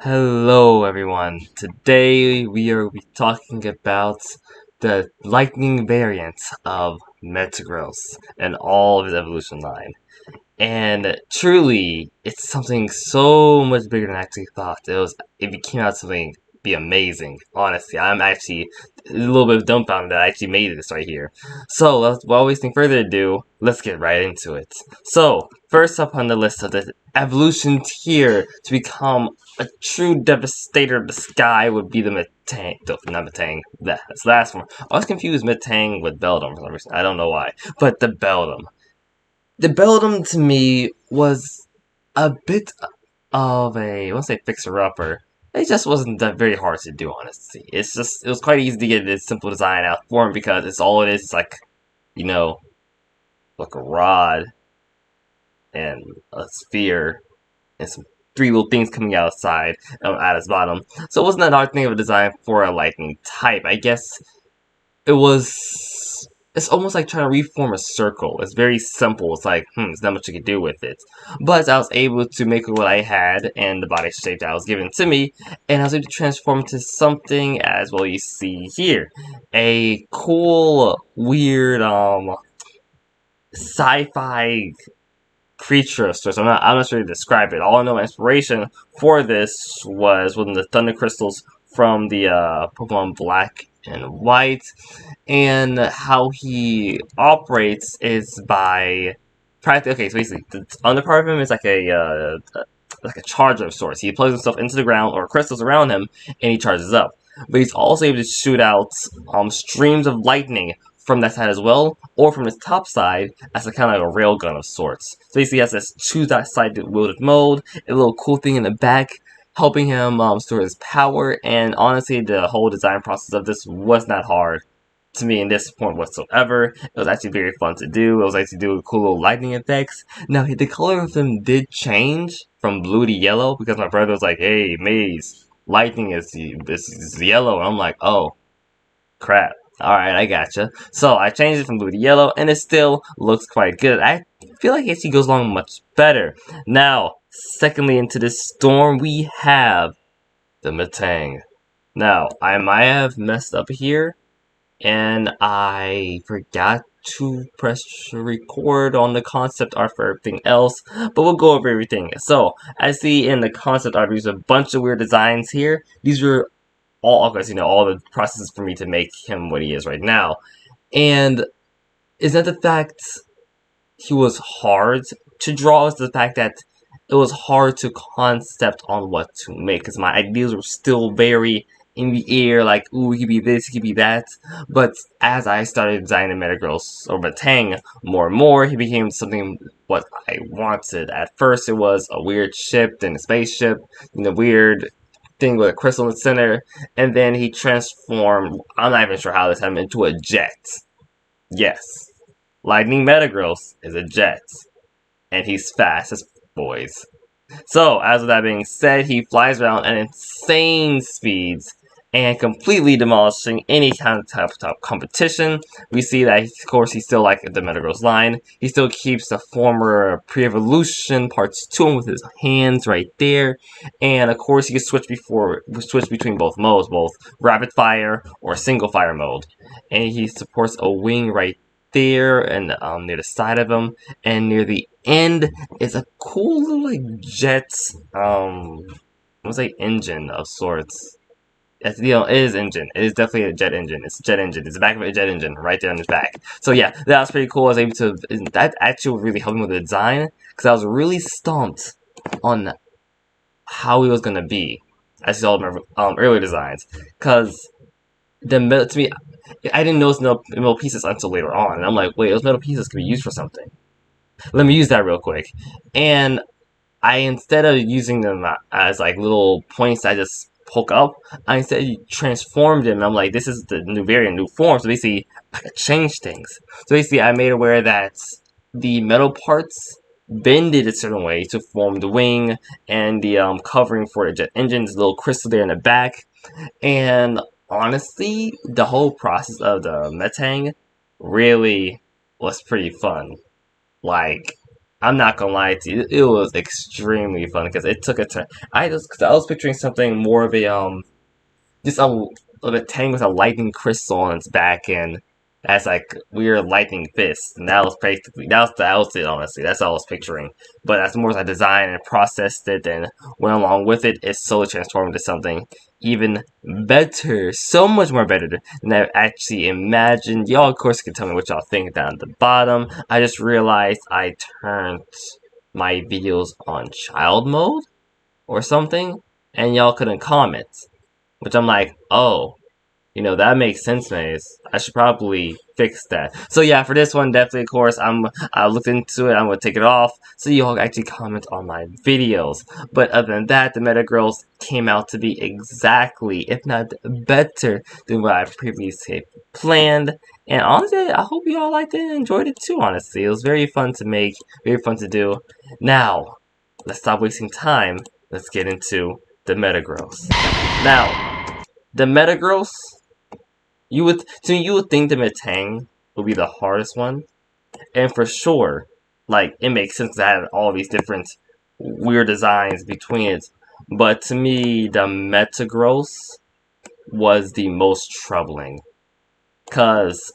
Hello everyone. Today we are talking about the lightning variant of Metagross and all of his evolution line. And truly, it's something so much bigger than I actually thought. It became out something be amazing. Honestly, I'm actually a little bit dumbfounded that I actually made this right here. So, without wasting further ado, let's get right into it. So, first up on the list of the evolution tier to become a true devastator of the sky would be the Metang. Not Metang. That's the last one. I was confused Metang with Beldum for some reason. I don't know why. But the Beldum. The Beldum to me was a bit of a, I won't say fixer-upper. It just wasn't that very hard to do, honestly. It was quite easy to get this simple design out for him because it's all it is. It's like, you know, like a rod and a sphere and some three little things coming outside at its bottom. So it wasn't that hard thing of a design for a lightning type. I guess it was. It's almost like trying to reform a circle. It's very simple. It's like, there's not much you can do with it. But I was able to make what I had and the body shape that was given to me, and I was able to transform into something as well you see here. A cool, weird, sci-fi creature of sorts. I'm not sure to describe it. All I know inspiration for this was one of the thunder crystals from the Pokemon Black and White, and how he operates is by practically. Okay, so basically, the underpart of him is like a charger of sorts. He plugs himself into the ground or crystals around him, and he charges up. But he's also able to shoot out streams of lightning from that side as well, or from his top side as a kind of like a railgun of sorts. So basically, he has this two-sided wielded mode, a little cool thing in the back, helping him store his power. And honestly, the whole design process of this was not hard to me in this point whatsoever. It was actually very fun to do. It was actually doing cool little lightning effects. Now, the color of them did change from blue to yellow because my brother was like, "Hey, Maze, lightning is yellow," and I'm like, "Oh, crap." Alright, I gotcha. So I changed it from blue to yellow, and it still looks quite good. I feel like it actually goes along much better. Now, secondly, into this storm, we have the Metang. Now, I might have messed up here, and I forgot to press record on the concept art for everything else, but we'll go over everything. So, I see in the concept art, there's a bunch of weird designs here. These are all, of course, all the processes for me to make him what he is right now. And it's not the fact he was hard to draw, it's the fact that it was hard to concept on what to make, because my ideas were still very in the air, like, ooh, he could be this, he could be that. But as I started designing Metagross or Batang more and more, he became something what I wanted. At first, it was a weird ship, then a spaceship, then a weird thing with a crystal in the center, and then he transformed, I'm not even sure how this happened, into a jet. Yes. Lightning Metagross is a jet. And he's fast as boys. So, as with that being said, he flies around at insane speeds and completely demolishing any kind of top competition. We see that, of course, he's still like the Metagross line. He still keeps the former pre-evolution parts to him with his hands right there. And, of course, he can switch between both modes, both rapid fire or single fire mode. And he supports a wing right there and near the side of him, and near the end is a cool little like jet I would say engine of sorts. It is engine. It is definitely a jet engine. It's a jet engine. It's the back of a jet engine right there on his back. So yeah, that was pretty cool. I was able to, that actually really helped me with the design, because I was really stumped on how he was gonna be as all my earlier designs, because to me, I didn't notice metal pieces until later on, and I'm like, wait, those metal pieces can be used for something. Let me use that real quick. And I, instead of using them as like little points I just poke up, I instead transformed them. And I'm like, this is the new variant, new form. So basically, I could change things. So basically, I made aware that the metal parts bended a certain way to form the wing and the covering for the jet engine. There's a little crystal there in the back. And honestly, the whole process of the Metang really was pretty fun. Like, I'm not gonna lie to you, it was extremely fun because it took a turn. Cause I was picturing something more of a just a tank with a lightning crystal on its back and has like weird lightning fists. And that was basically that was it honestly. That's all I was picturing. But as more as I designed and processed it and went along with it, it slowly transformed into something even better. So much more better than I actually imagined. Y'all of course can tell me what y'all think down at the bottom. I just realized I turned my videos on child mode or something and y'all couldn't comment. Which I'm like, oh, that makes sense, Maze. I should probably fix that. So yeah, for this one, definitely, of course, I looked into it. I'm gonna take it off so you all actually comment on my videos. But other than that, the Meta Girls came out to be exactly, if not better, than what I previously planned. And honestly, I hope you all liked it and enjoyed it too. Honestly, it was very fun to make, very fun to do. Now, let's stop wasting time. Let's get into the Meta Girls. Now, the Metagross, you would think the Metang would be the hardest one, and for sure, like it makes sense to have all these different weird designs between it. But to me, the Metagross was the most troubling, cause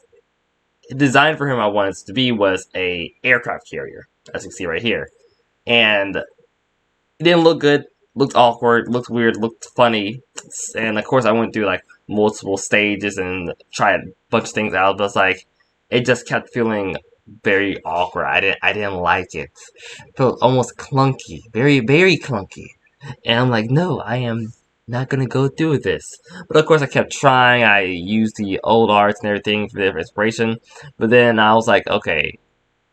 the design for him I wanted it to be was a aircraft carrier, as you can see right here, and it didn't look good, looked awkward, looked weird, looked funny, and of course I went through like multiple stages and tried a bunch of things out, but it's like it just kept feeling very awkward. I didn't like it. It felt almost clunky, very very clunky, and I'm like, no, I am not gonna go through with this. But of course I kept trying. I used the old arts and everything for the inspiration, but then I was like, okay,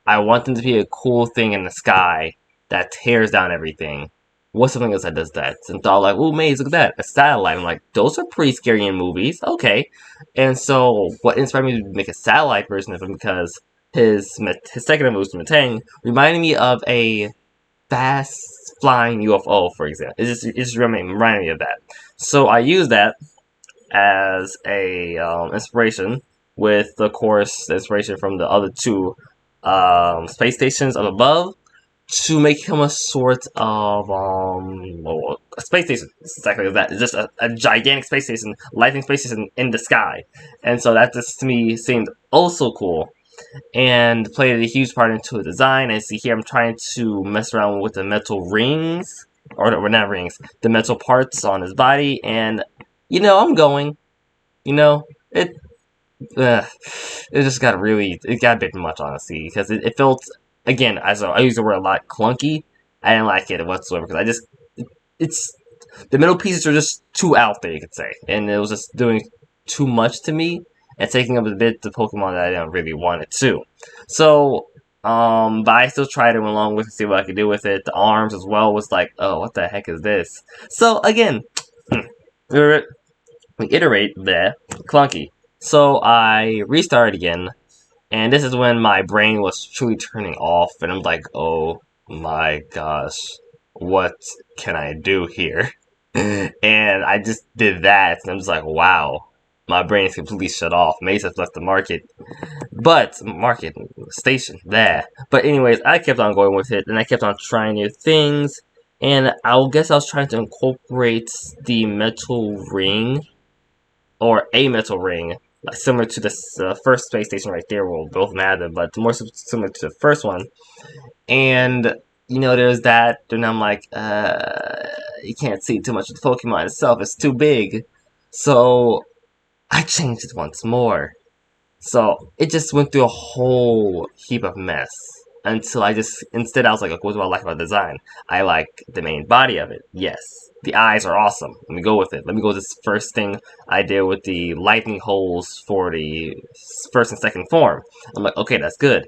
I want them to be a cool thing in the sky that tears down everything. What's something else that does that? And thought like, oh, Maze, look at that, a satellite. I'm like, those are pretty scary in movies. Okay, and so what inspired me to make a satellite version of him because his second evolution, Matang, reminded me of a fast flying UFO, for example. It just reminded me of that. So I used that as a inspiration with, of course, the inspiration from the other two space stations up above to make him a sort of a space station. It's exactly that. It's just a gigantic space station, lightning space station in the sky, and so that just to me seemed also cool and played a huge part into the design. And see here, I'm trying to mess around with the metal rings, or not rings, the metal parts on his body, and I'm going. It uh, it just got it got a bit much, honestly, because it felt, again, as I use the word a lot, clunky. I didn't like it whatsoever, because it's, the middle pieces are just too out there, you could say, and it was just doing too much to me, and taking up a bit the Pokemon that I didn't really want it to. So, but I still tried it along with it, see what I could do with it. The arms as well was like, oh, what the heck is this? So, again, we iterate there, clunky. So I restarted again, and this is when my brain was truly turning off, and I'm like, oh my gosh, what can I do here? And I just did that, and I'm just like, wow, my brain is completely shut off. Mace has left the market station there. But anyways, I kept on going with it, and I kept on trying new things, and I guess I was trying to incorporate the metal ring or a metal ring, like similar to the first space station right there. Well, both had them, but more similar to the first one. And there's that. And I'm like, you can't see too much of the Pokemon itself. It's too big. So I changed it once more. So it just went through a whole heap of mess until instead I was like, what do I like about the design? I like the main body of it. Yes. The eyes are awesome. Let me go with it. Let me go with this first thing I did with the lightning holes for the first and second form. I'm like, okay, that's good.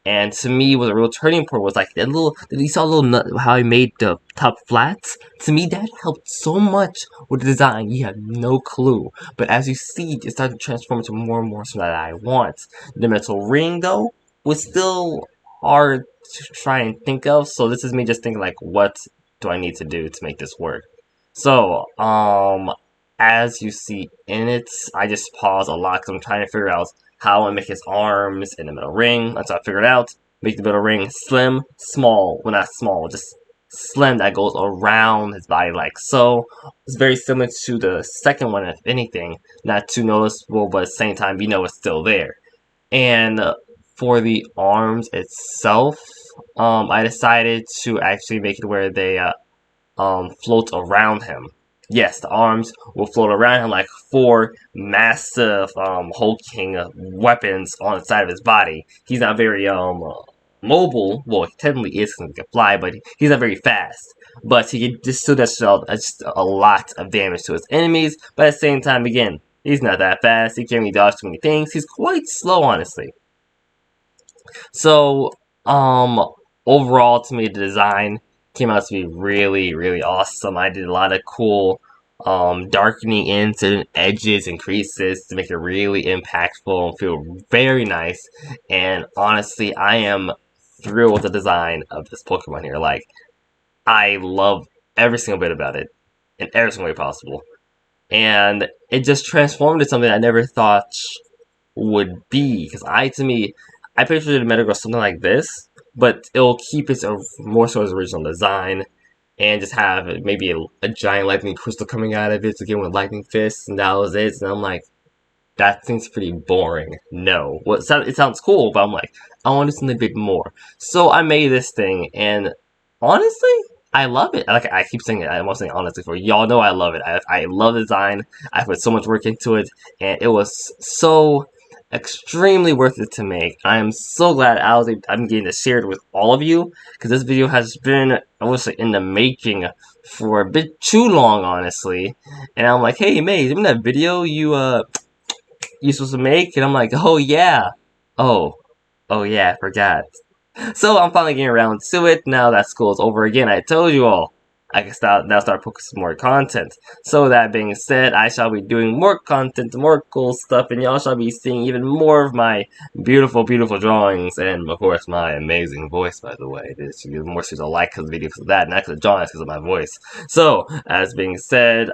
And to me, what a real turning point was like that little. You saw a little nut, how I made the top flats. To me, that helped so much with the design. You have no clue. But as you see, it started to transform into more and more something that I want. The metal ring, though, was still hard to try and think of. So this is me just thinking like, what do I need to do to make this work? So, as you see in it, I just pause a lot because I'm trying to figure out how I make his arms in the middle ring. Once I figure it out, make the middle ring slim, small, well not small, just slim that goes around his body like so. It's very similar to the second one, if anything. Not too noticeable, but at the same time, you know it's still there. And for the arms itself, I decided to actually make it where they float around him. Yes, the arms will float around him like four massive hulking weapons on the side of his body. He's not very mobile. Well, he technically is because he can fly, but he's not very fast. But he can just still does just a lot of damage to his enemies. But at the same time, again, he's not that fast. He can't really dodge too many things. He's quite slow, honestly. So, overall, to me, the design came out to be really, really awesome. I did a lot of cool, darkening in certain edges and creases to make it really impactful and feel very nice. And honestly, I am thrilled with the design of this Pokemon here. Like, I love every single bit about it in every single way possible. And it just transformed into something I never thought would be. Because to me, I pictured the Metagross something like this, but it'll keep its more so its original design, and just have maybe a giant lightning crystal coming out of it, again with lightning fists, and that was it. And I'm like, that seems pretty boring. No, well, it sounds cool, but I'm like, I want to do something bit more. So I made this thing, and honestly, I love it. Like I keep saying it, I'm not saying honestly for y'all know I love it. I love the design. I put so much work into it, and it was so extremely worth it to make. I am so glad I'm getting to share it with all of you, because this video has been, I would say, in the making for a bit too long, honestly. And I'm like, hey, May, remember that video you supposed to make? And I'm like, oh yeah, oh yeah, I forgot. So I'm finally getting around to it now that school is over again. I told you all I can start posting more content. So that being said, I shall be doing more content, more cool stuff, and y'all shall be seeing even more of my beautiful, beautiful drawings, and of course my amazing voice, by the way. This you more so to like the video because of that, not because of drawings, because of my voice. So, as being said,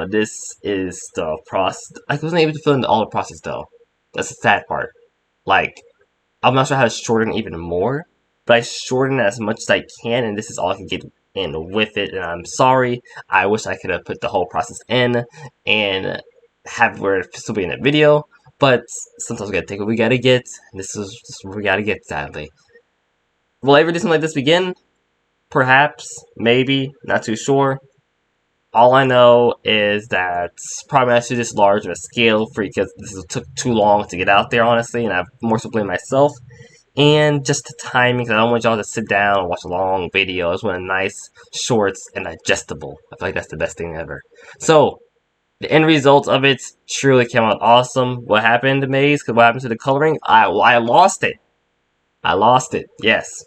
this is the process. I wasn't able to fill in all the process though. That's the sad part. Like, I'm not sure how to shorten even more, but I shorten as much as I can, and this is all I can get in with it, and I'm sorry. I wish I could have put the whole process in and have where it still be in a video, but sometimes we gotta take what we gotta get. This is just what we gotta get, sadly. Will I ever do something like this again? Perhaps, maybe, not too sure. All I know is that probably not this large of a scale because this took too long to get out there, honestly, and I more so blame myself. And just the timing, because I don't want y'all to sit down and watch a long video. I just want a nice, shorts, and digestible. I feel like that's the best thing ever. So, the end result of it truly came out awesome. What happened, Maze? What happened to the coloring? I lost it. I lost it, yes.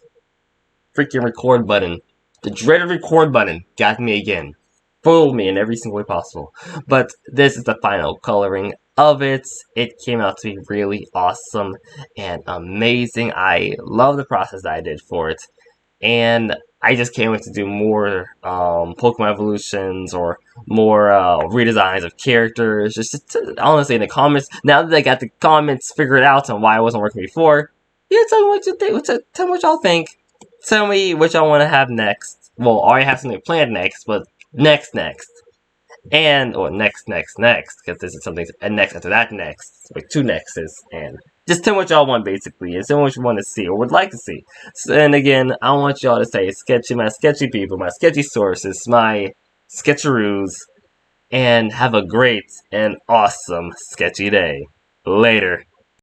Freaking record button. The dreaded record button got me again. Fooled me in every single way possible. But this is the final coloring of it. It came out to be really awesome and amazing. I love the process that I did for it. And I just can't wait to do more Pokemon evolutions or more redesigns of characters. Just honestly in the comments. Now that I got the comments figured out on why it wasn't working before, yeah, tell me what you think. Tell me what y'all think. Tell me what y'all want to have next. Well, I already have something planned next, but next. And, or next, because this is something, and next after that next. Like two nexts, and just tell me what y'all want, basically, and tell me what you want to see, or would like to see. So, and again, I want y'all to say my sketchy people, my sketchy sources, my sketcheroos, and have a great and awesome sketchy day. Later.